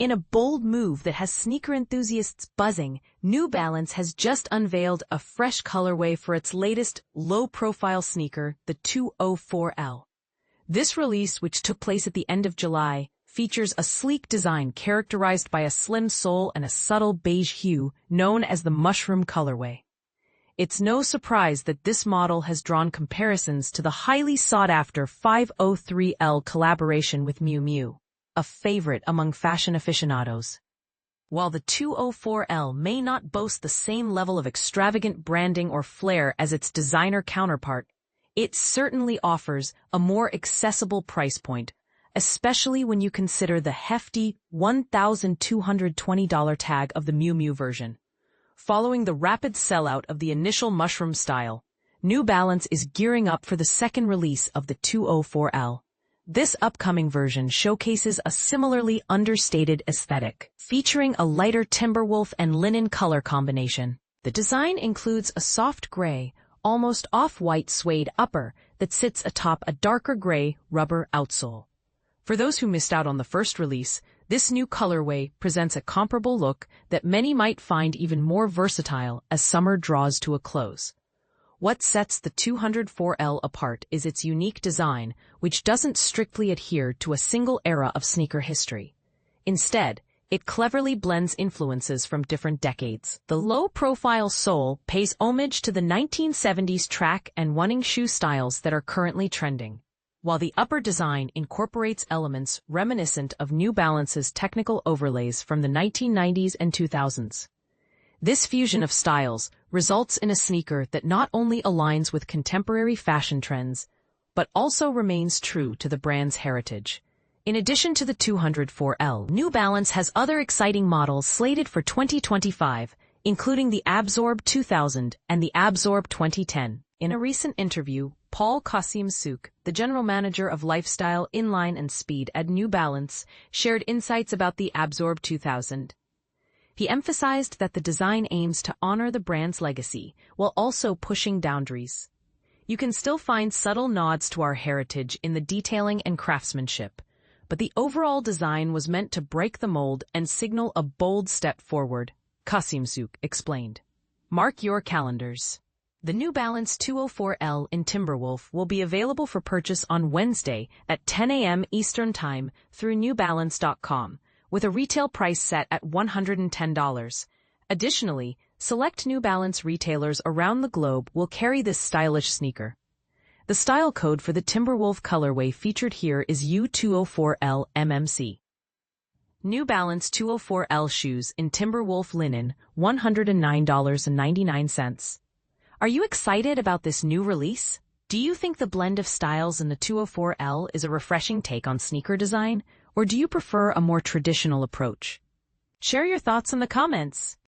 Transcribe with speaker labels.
Speaker 1: In a bold move that has sneaker enthusiasts buzzing, New Balance has just unveiled a fresh colorway for its latest low-profile sneaker, the 204L. This release, which took place at the end of July, features a sleek design characterized by a slim sole and a subtle beige hue known as the mushroom colorway. It's no surprise that this model has drawn comparisons to the highly sought-after 203L collaboration with Miu Miu, a favorite among fashion aficionados. While the 204L may not boast the same level of extravagant branding or flair as its designer counterpart, it certainly offers a more accessible price point, especially when you consider the hefty $1,220 tag of the Miu Miu version. Following the rapid sellout of the initial mushroom style, New Balance is gearing up for the second release of the 204L. This upcoming version showcases a similarly understated aesthetic, featuring a lighter Timberwolf and linen color combination. The design includes a soft gray, almost off-white suede upper that sits atop a darker gray rubber outsole. For those who missed out on the first release, this new colorway presents a comparable look that many might find even more versatile as summer draws to a close. What sets the 204L apart is its unique design, which doesn't strictly adhere to a single era of sneaker history. Instead, it cleverly blends influences from different decades. The low-profile sole pays homage to the 1970s track and running shoe styles that are currently trending, while the upper design incorporates elements reminiscent of New Balance's technical overlays from the 1990s and 2000s. This fusion of styles results in a sneaker that not only aligns with contemporary fashion trends, but also remains true to the brand's heritage. In addition to the 204L, New Balance has other exciting models slated for 2025, including the Abzorb 2000 and the Abzorb 2010. In a recent interview, Paul Qasim-Souk, the general manager of lifestyle, inline, and speed at New Balance, shared insights about the Abzorb 2000. He emphasized that the design aims to honor the brand's legacy while also pushing boundaries. You can still find subtle nods to our heritage in the detailing and craftsmanship, but the overall design was meant to break the mold and signal a bold step forward, Qasim-Souk explained. Mark your calendars. The New Balance 204L in Timberwolf will be available for purchase on Wednesday at 10 a.m. Eastern Time through newbalance.com, with a retail price set at $110. Additionally, select New Balance retailers around the globe will carry this stylish sneaker. The style code for the Timberwolf colorway featured here is U204L MMC. New Balance 204L shoes in Timberwolf linen, $109.99. Are you excited about this new release? Do you think the blend of styles in the 204L is a refreshing take on sneaker design, or do you prefer a more traditional approach? Share your thoughts in the comments.